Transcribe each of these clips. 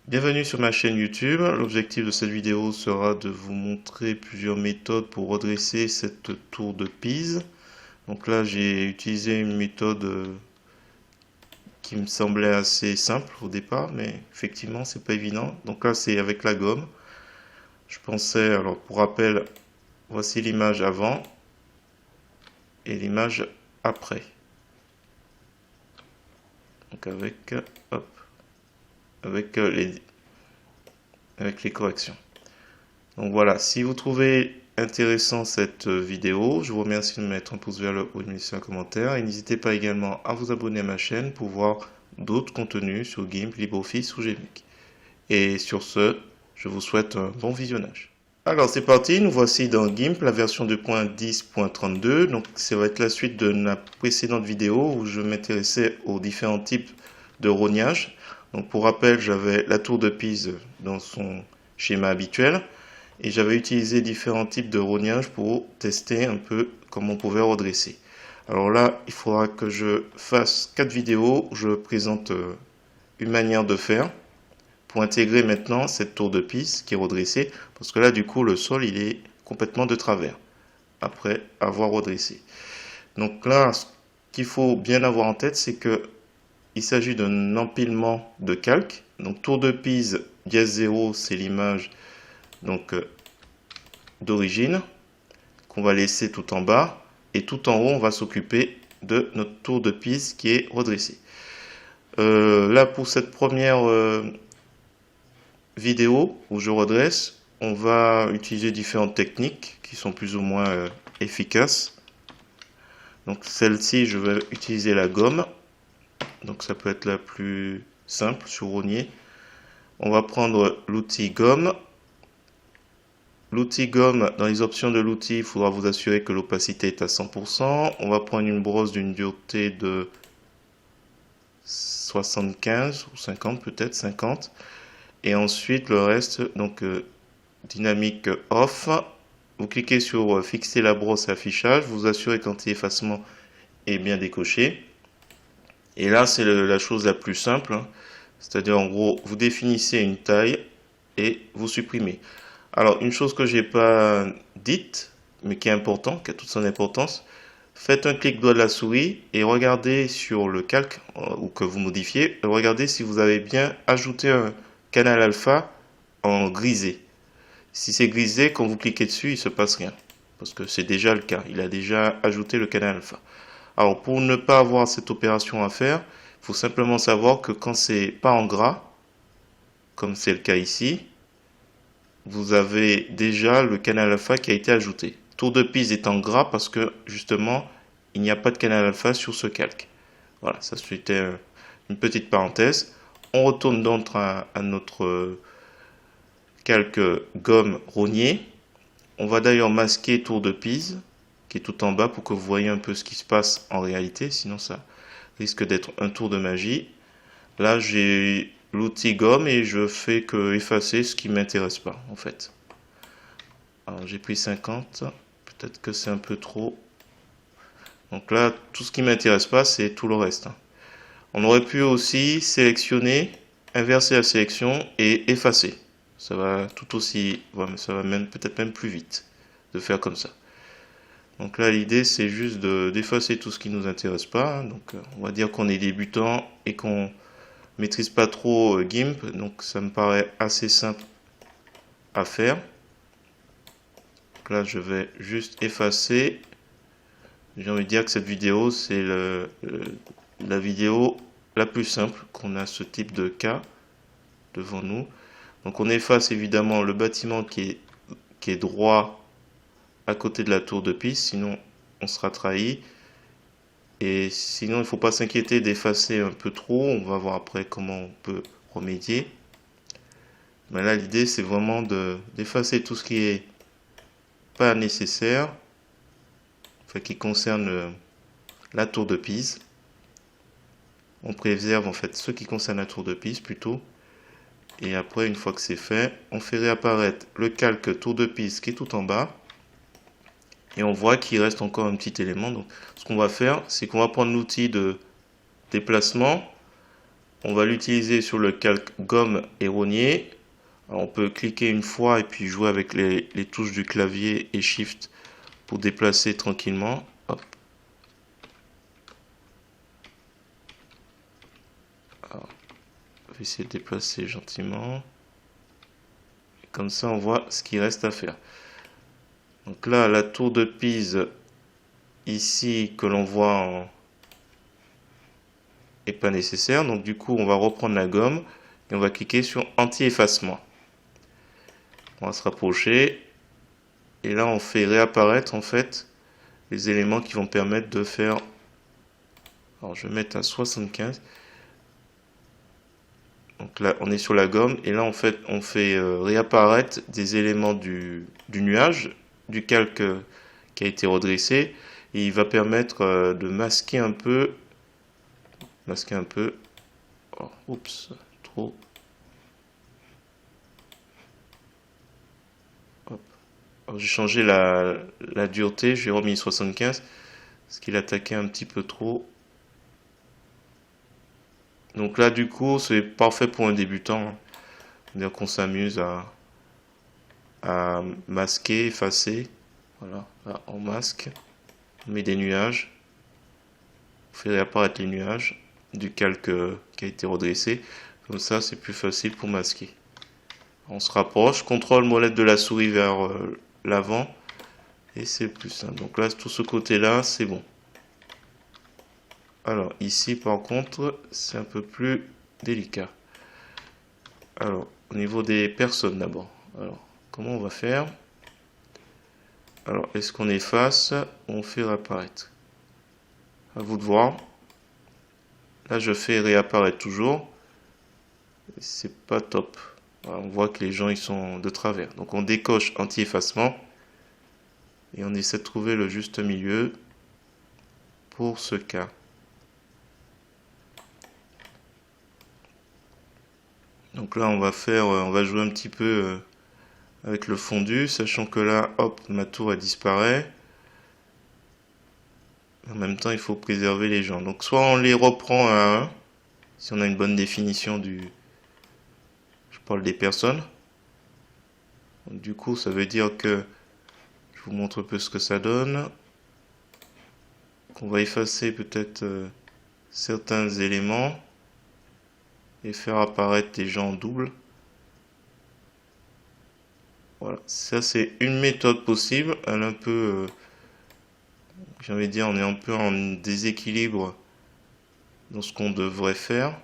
Bienvenue sur ma chaîne YouTube. L'objectif de cette vidéo sera de vous montrer plusieurs méthodes pour redresser cette tour de Pise. Donc là, j'ai utilisé une méthode qui me semblait assez simple au départ, mais effectivement, c'est pas évident. Donc là, c'est avec la gomme. Je pensais, alors pour rappel, voici l'image avant et l'image après. Donc hop, avec les corrections. Donc voilà, si vous trouvez intéressant cette vidéo, je vous remercie de mettre un pouce vers le haut et de me laisser un commentaire. Et n'hésitez pas également à vous abonner à ma chaîne pour voir d'autres contenus sur GIMP, LibreOffice ou GMake. Et sur ce, je vous souhaite un bon visionnage. Alors c'est parti, nous voici dans GIMP, la version 2.10.32. Donc ça va être la suite de la précédente vidéo où je m'intéressais aux différents types de rognage. Donc pour rappel, j'avais la tour de Pise dans son schéma habituel. Et j'avais utilisé différents types de rognage pour tester un peu comment on pouvait redresser. Alors là, il faudra que je fasse 4 vidéos où je présente une manière de faire pour intégrer maintenant cette tour de Pise qui est redressée, parce que là du coup le sol il est complètement de travers après avoir redressé. Donc là, ce qu'il faut bien avoir en tête, c'est que il s'agit d'un empilement de calque. Donc tour de Pise dièse 0, c'est l'image donc d'origine qu'on va laisser tout en bas, et tout en haut on va s'occuper de notre tour de Pise qui est redressée. Là pour cette première vidéo où je redresse, on va utiliser différentes techniques qui sont plus ou moins efficaces. Donc celle-ci, je vais utiliser la gomme. Donc ça peut être la plus simple sur rogner. On va prendre l'outil gomme. L'outil gomme, dans les options de l'outil, il faudra vous assurer que l'opacité est à 100%. On va prendre une brosse d'une dureté de 75 ou 50, peut-être 50. Et ensuite, le reste, donc dynamique off. Vous cliquez sur fixer la brosse affichage. Vous assurez qu'anti-effacement est bien décoché. Et là, c'est la chose la plus simple. Hein. C'est-à-dire, en gros, vous définissez une taille et vous supprimez. Alors, une chose que j'ai pas dite, mais qui est importante, qui a toute son importance, faites un clic droit de la souris et regardez sur le calque ou que vous modifiez, regardez si vous avez bien ajouté un canal alpha en grisé. Si c'est grisé, quand vous cliquez dessus, il ne se passe rien. Parce que c'est déjà le cas. Il a déjà ajouté le canal alpha. Alors, pour ne pas avoir cette opération à faire, il faut simplement savoir que quand c'est pas en gras, comme c'est le cas ici, vous avez déjà le canal alpha qui a été ajouté. Tour de Pise est en gras parce que justement, il n'y a pas de canal alpha sur ce calque. Voilà, ça c'était une petite parenthèse. On retourne donc à notre calque gomme rogné. On va d'ailleurs masquer tour de Pise qui est tout en bas pour que vous voyez un peu ce qui se passe en réalité, sinon ça risque d'être un tour de magie. Là j'ai l'outil gomme et je fais que effacer ce qui ne m'intéresse pas en fait. Alors j'ai pris 50, peut-être que c'est un peu trop. Donc là tout ce qui ne m'intéresse pas c'est tout le reste. On aurait pu aussi sélectionner, inverser la sélection et effacer. Ça va tout aussi, ça va même peut-être même plus vite de faire comme ça. Donc là l'idée c'est juste d'effacer tout ce qui nous intéresse pas. Donc on va dire qu'on est débutant et qu'on maîtrise pas trop GIMP, donc ça me paraît assez simple à faire. Donc là je vais juste effacer. J'ai envie de dire que cette vidéo c'est la vidéo la plus simple qu'on a ce type de cas devant nous. Donc on efface évidemment le bâtiment qui est droit à côté de la tour de Pise, sinon on sera trahi. Et sinon il ne faut pas s'inquiéter d'effacer un peu trop, on va voir après comment on peut remédier. Mais là l'idée c'est vraiment d'effacer tout ce qui est pas nécessaire, enfin qui concerne la tour de Pise. On préserve en fait ce qui concerne la tour de Pise plutôt. Et après, une fois que c'est fait, on fait réapparaître le calque tour de Pise qui est tout en bas. Et on voit qu'il reste encore un petit élément. Donc, ce qu'on va faire, c'est qu'on va prendre l'outil de déplacement. on va l'utiliser sur le calque gomme et rogner. Alors, on peut cliquer une fois et puis jouer avec les touches du clavier et Shift pour déplacer tranquillement. Hop. Alors, on va essayer de déplacer gentiment. Et comme ça, on voit ce qu'il reste à faire. Donc là, la tour de Pise, ici, que l'on voit est pas nécessaire. Donc du coup, on va reprendre la gomme et on va cliquer sur anti-effacement. On va se rapprocher. Et là, on fait réapparaître en fait les éléments qui vont permettre de faire. Alors, je vais mettre à 75. Donc là, on est sur la gomme. Et là, en fait, on fait réapparaître des éléments du nuage, du calque qui a été redressé. Et il va permettre de masquer un peu. Oh, oups, trop. J'ai changé la dureté, j'ai remis 75 parce qu'il attaquait un petit peu trop. Donc là, du coup, c'est parfait pour un débutant. C'est-à-dire qu'on s'amuse à masquer, effacer. Voilà, là, on masque, on met des nuages, on fait réapparaître les nuages du calque qui a été redressé. Comme ça, c'est plus facile pour masquer. On se rapproche, contrôle molette de la souris vers l'avant. Et c'est plus simple. Donc là, tout ce côté-là, c'est bon. Alors ici, par contre, c'est un peu plus délicat. Alors, au niveau des personnes d'abord. Alors, comment on va faire? Alors, est-ce qu'on efface ou on fait réapparaître? À vous de voir. Là, je fais réapparaître toujours. C'est pas top. Voilà, on voit que les gens, ils sont de travers. Donc, on décoche anti-effacement. Et on essaie de trouver le juste milieu pour ce cas. Donc là, on va jouer un petit peu avec le fondu, sachant que là, hop, ma tour elle disparaît. En même temps, il faut préserver les gens. Donc soit on les reprend à 1, si on a une bonne définition je parle des personnes. Donc, du coup, ça veut dire que je vous montre un peu ce que ça donne. On va effacer peut-être certains éléments et faire apparaître des gens en double. Voilà, ça c'est une méthode possible. Elle est un peu, j'ai envie de dire, on est un peu en déséquilibre dans ce qu'on devrait faire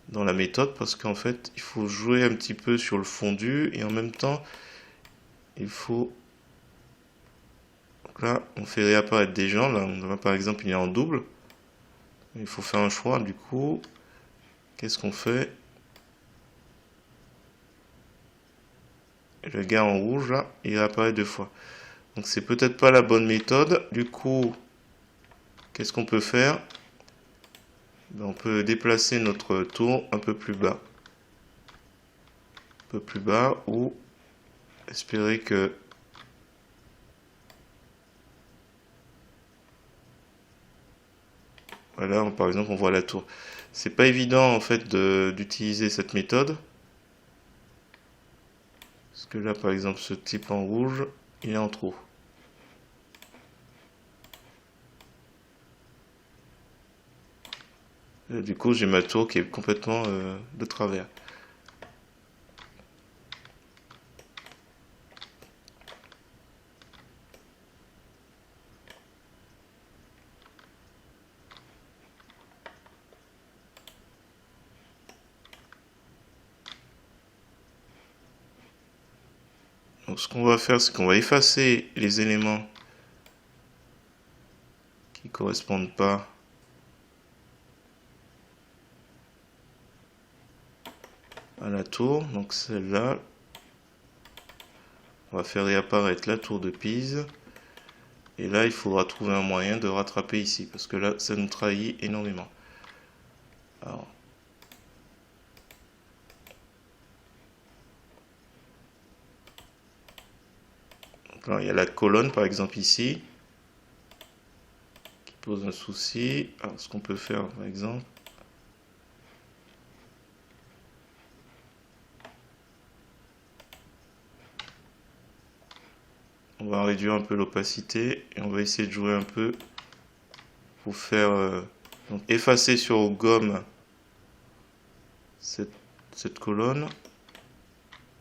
dans la méthode, parce qu'en fait il faut jouer un petit peu sur le fondu et en même temps il faut, donc là on fait réapparaître des gens. Là par exemple il est en double, il faut faire un choix. Du coup, qu'est-ce qu'on fait? Le gars en rouge là, il réapparaît 2 fois, donc c'est peut-être pas la bonne méthode. Du coup, qu'est-ce qu'on peut faire? On peut déplacer notre tour un peu plus bas, ou espérer que voilà, par exemple on voit la tour. C'est pas évident en fait d'utiliser cette méthode, parce que là par exemple ce type en rouge il est en trop. Là, du coup j'ai ma tour qui est complètement de travers. Donc ce qu'on va faire, c'est qu'on va effacer les éléments qui ne correspondent pas à la tour. Donc celle-là, on va faire réapparaître la tour de Pise. Et là, il faudra trouver un moyen de rattraper ici, parce que là, ça nous trahit énormément. Alors, il y a la colonne par exemple ici qui pose un souci. Alors ce qu'on peut faire par exemple, On va réduire un peu l'opacité et on va essayer de jouer un peu pour faire donc effacer sur gomme cette colonne.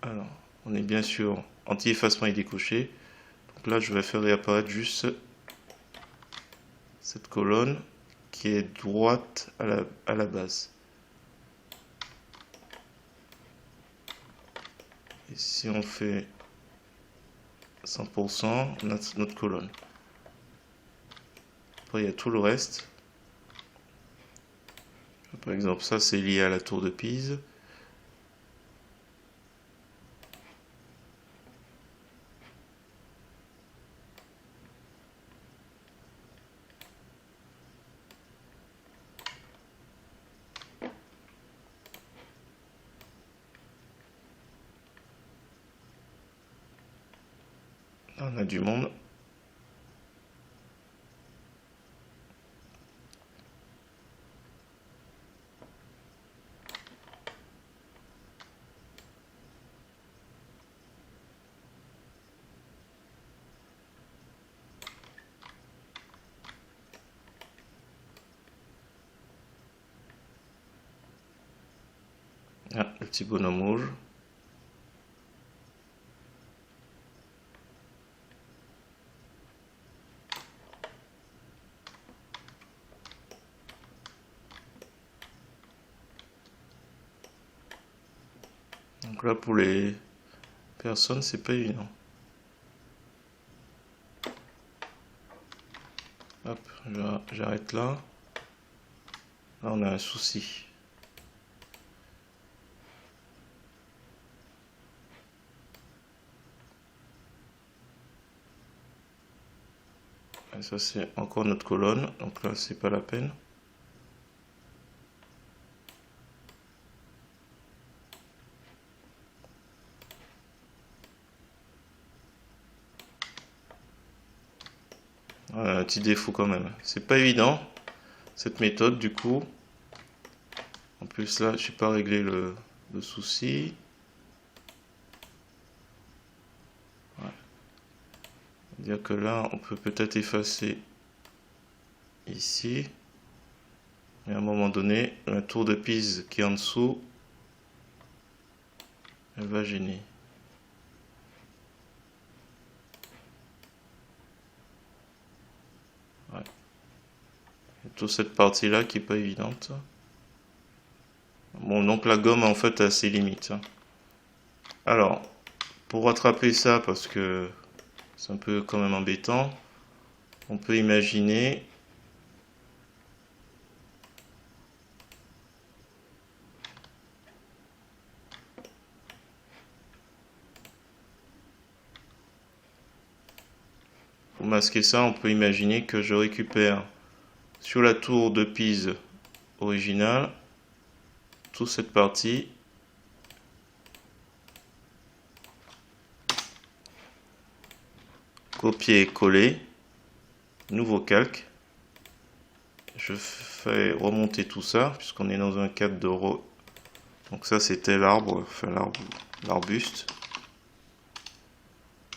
Alors, on est bien sûr anti-effacement et décoché. Donc là, je vais faire réapparaître juste cette colonne qui est droite à la base. Et si on fait 100%, on a notre colonne. Après, il y a tout le reste. Par exemple, ça, c'est lié à la tour de Pise. Là, on a du monde. Ah, le petit bonhomme rouge. Donc là, pour les personnes, c'est pas évident. Hop, j'arrête là. Là, on a un souci. Et ça, c'est encore notre colonne. Donc là, c'est pas la peine. Voilà, un petit défaut quand même. C'est pas évident, cette méthode, du coup. En plus, là, je n'ai pas réglé le souci. Ouais. C'est-à-dire que là, on peut peut-être effacer ici. Et à un moment donné, la tour de Pise qui est en dessous, elle va gêner. Ouais. Et toute cette partie-là qui est pas évidente. Bon, donc la gomme, en fait, a ses limites. Alors, pour rattraper ça, parce que c'est un peu quand même embêtant, on peut imaginer pour masquer ça, on peut imaginer que je récupère sur la tour de Pise originale toute cette partie. Copier et coller. Nouveau calque. Je fais remonter tout ça puisqu'on est dans un cadre de donc ça c'était l'arbre, enfin l'arbuste.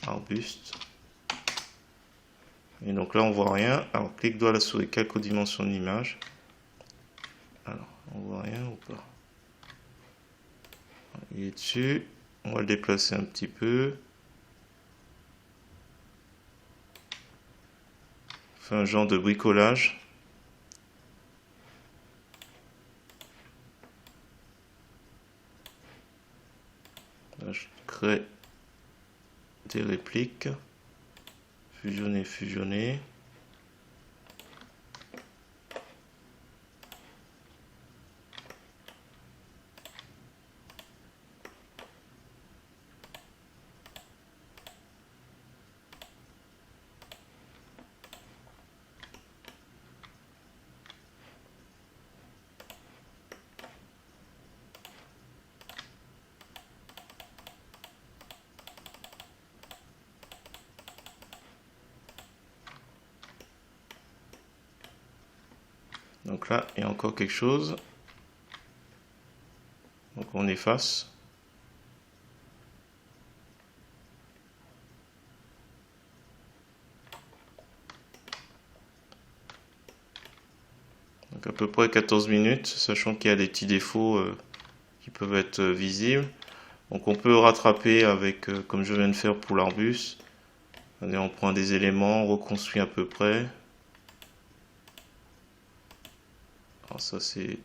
Arbuste. Et donc là on voit rien. Alors clic droit à la souris, calque aux dimensions de l'image. Alors on voit rien ou pas? Il est dessus. On va le déplacer un petit peu. On fait un genre de bricolage. Là je crée des répliques. Fusionner, fusionner. Donc là, il y a encore quelque chose. Donc on efface. Donc à peu près 14 minutes, sachant qu'il y a des petits défauts qui peuvent être visibles. Donc on peut rattraper avec, comme je viens de faire pour l'Arbus. Allez, on prend des éléments, on reconstruit à peu près. Alors ça c'est...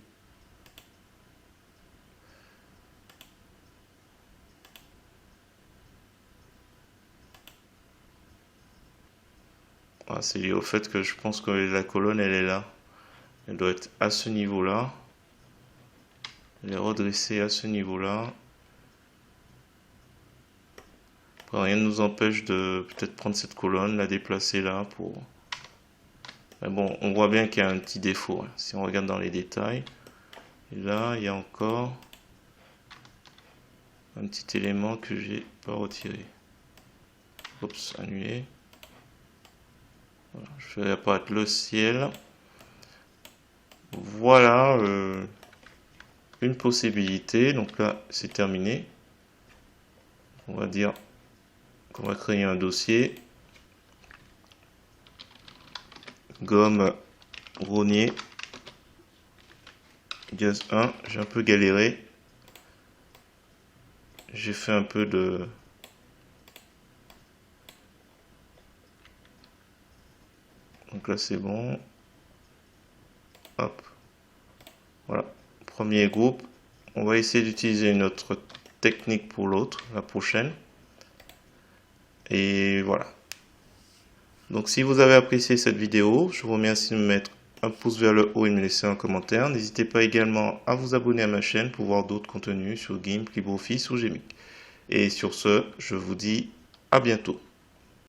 Ah, c'est lié au fait que je pense que la colonne elle est là. Elle doit être à ce niveau-là. Elle est redressée à ce niveau-là. Après, rien ne nous empêche de peut-être prendre cette colonne, la déplacer là pour... Mais bon, on voit bien qu'il y a un petit défaut, hein, si on regarde dans les détails. Et là, il y a encore un petit élément que j'ai pas retiré. Oups, annulé. Voilà, je fais apparaître le ciel. Voilà une possibilité. Donc là, c'est terminé. On va dire qu'on va créer un dossier. Gomme Rognier. Diaz 1. J'ai un peu galéré. J'ai fait un peu de... Donc là, c'est bon. Hop. Voilà. Premier groupe. On va essayer d'utiliser une autre technique pour l'autre, la prochaine. Et voilà. Donc si vous avez apprécié cette vidéo, je vous remercie de me mettre un pouce vers le haut et de me laisser un commentaire. N'hésitez pas également à vous abonner à ma chaîne pour voir d'autres contenus sur GIMP, LibreOffice ou Gmik. Et sur ce, je vous dis à bientôt.